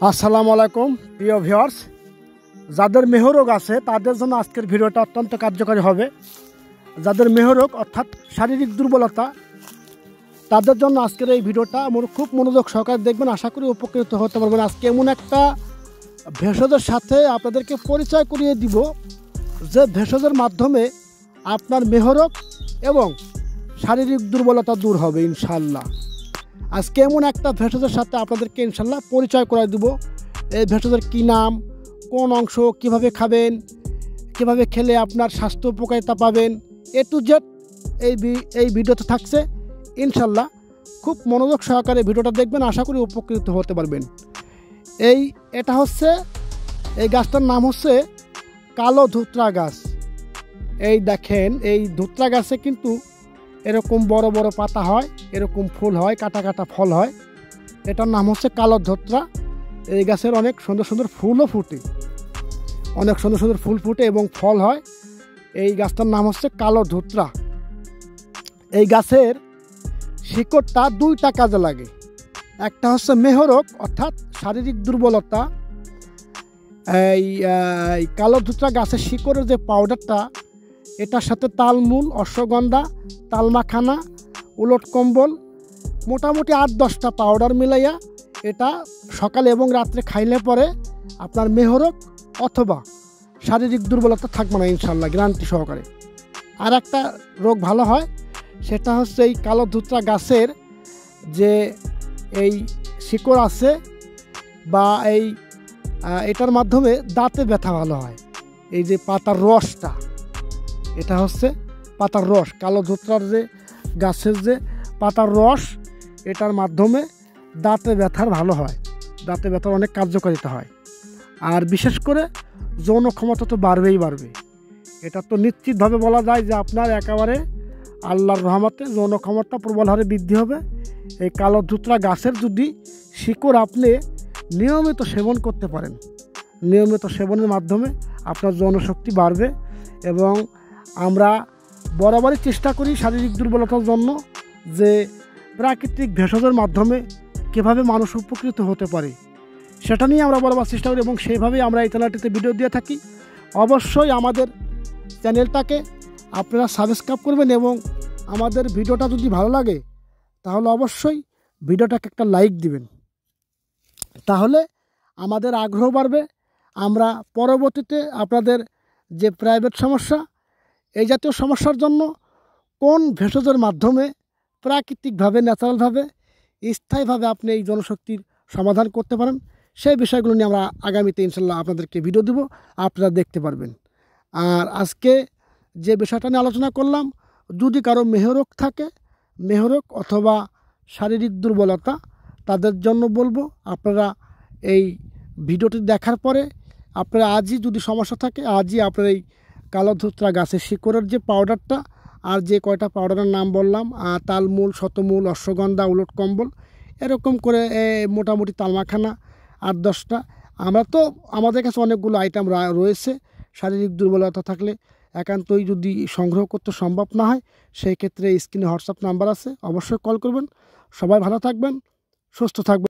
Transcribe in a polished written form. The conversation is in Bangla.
আসসালামু আলাইকুম প্রিয় ভিউয়ার্স, যাদের মেহরোগ আছে তাদের জন্য আজকের ভিডিওটা অত্যন্ত কার্যকরী হবে। যাদের মেহরোগ অর্থাৎ শারীরিক দুর্বলতা, তাদের জন্য আজকের এই ভিডিওটা খুব মনোযোগ সহকারে দেখবেন, আশা করি উপকৃত হতে পারবেন। আজকে এমন একটা ভেষজের সাথে আপনাদেরকে পরিচয় করিয়ে দিব যে ভেষজের মাধ্যমে আপনার মেহরোগ এবং শারীরিক দুর্বলতা দূর হবে ইনশাল্লাহ। আজকে এমন একটা ভেষজের সাথে আপনাদেরকে ইনশাল্লাহ পরিচয় করে দিব। এই ভেষজের কী নাম, কোন অংশ, কিভাবে খাবেন, কিভাবে খেলে আপনার স্বাস্থ্য উপকারিতা পাবেন, এ টু জেড এই ভিডিওতে থাকছে ইনশাল্লাহ। খুব মনোযোগ সহকারে ভিডিওটা দেখবেন, আশা করি উপকৃত হতে পারবেন। এটা হচ্ছে, এই গাছটার নাম হচ্ছে কালো ধুতরা গাছ। এই দেখেন, এই ধুতরা গাছে কিন্তু এরকম বড় বড় পাতা হয়, এরকম ফুল হয়, কাটা কাটা ফল হয়। এটার নাম হচ্ছে কালো ধুতরা। এই গাছের অনেক সুন্দর সুন্দর ফুলও ফুটে, অনেক সুন্দর সুন্দর ফুল ফুটে এবং ফল হয়। এই গাছটার নাম হচ্ছে কালো ধুতরা। এই গাছের শিকড়টা দুইটা কাজে লাগে। একটা হচ্ছে মেহরোগ অর্থাৎ শারীরিক দুর্বলতা। এই কালো ধুতরা গাছের শিকড়ের যে পাউডারটা, এটার সাথে তালমূল, অশ্বগন্ধা, তালমাখানা, উলট কম্বল, মোটামুটি 8-10টা পাউডার মিলাইয়া এটা সকালে এবং রাত্রে খাইলে পরে আপনার মেহরোগ অথবা শারীরিক দুর্বলতা থাকবে না ইনশাল্লাহ, গ্যারান্টি সহকারে। আর একটা রোগ ভালো হয়, সেটা হচ্ছে এই কালো ধুতরা গাছের যে এই শিকড় আছে বা এটার মাধ্যমে দাঁতে ব্যথা ভালো হয়। এই যে পাতার রসটা, এটা হচ্ছে পাতার রস, কালো ধুতরার যে গাছের যে পাতার রস, এটার মাধ্যমে দাঁতে ব্যথার ভালো হয়, দাঁতে ব্যথার অনেক কার্যকারিতা হয়। আর বিশেষ করে যৌন ক্ষমতা তো বাড়বেই বাড়বে। এটা তো নিশ্চিতভাবে বলা যায় যে আপনার একেবারে আল্লাহর রহমতে যৌন ক্ষমতা প্রবল হারে বৃদ্ধি হবে। এই কালো ধুতরা গাছের যদি শিকড় আপনি নিয়মিত সেবন করতে পারেন, নিয়মিত সেবনের মাধ্যমে আপনার যৌনশক্তি বাড়বে। এবং আমরা বরাবরই চেষ্টা করি শারীরিক দুর্বলতার জন্য যে প্রাকৃতিক ভেষজের মাধ্যমে কীভাবে মানুষ উপকৃত হতে পারে, সেটা নিয়ে আমরা বরাবর চেষ্টা করি এবং সেইভাবেই আমরা এই চ্যানেলটিতে ভিডিও দিয়ে থাকি। অবশ্যই আমাদের চ্যানেলটাকে আপনারা সাবস্ক্রাইব করবেন এবং আমাদের ভিডিওটা যদি ভালো লাগে তাহলে অবশ্যই ভিডিওটাকে একটা লাইক দিবেন, তাহলে আমাদের আগ্রহ বাড়বে। আমরা পরবর্তীতে আপনাদের যে প্রাইভেট সমস্যা, এই জাতীয় সমস্যার জন্য কোন ভেষজের মাধ্যমে প্রাকৃতিকভাবে, ন্যাচারালভাবে, স্থায়ীভাবে আপনি এই জনশক্তির সমাধান করতে পারেন, সেই বিষয়গুলো নিয়ে আমরা আগামীতে ইনশাল্লাহ আপনাদেরকে ভিডিও দেব, আপনারা দেখতে পারবেন। আর আজকে যে বিষয়টা নিয়ে আলোচনা করলাম, যদি কারো মেহরোগ থাকে, মেহরোগ অথবা শারীরিক দুর্বলতা, তাদের জন্য বলবো আপনারা এই ভিডিওটি দেখার পরে আপনারা আজই, যদি সমস্যা থাকে আজই আপনারা এই কালো ধুতরা গাছের শিকড়ের যে পাউডারটা, আর যে কয়টা পাউডারের নাম বললাম, তালমূল, শতমূল, অশ্বগন্ধা, উলট কম্বল, এরকম করে মোটামুটি তালমাখানা 8-10টা। আমরা তো, আমাদের কাছে অনেকগুলো আইটেম রয়েছে। শারীরিক দুর্বলতা থাকলে একান্তই যদি সংগ্রহ করতে সম্ভব না হয়, সেই ক্ষেত্রে স্ক্রিনে হোয়াটসঅ্যাপ নাম্বার আছে, অবশ্যই কল করবেন। সবাই ভালো থাকবেন, সুস্থ থাকবেন।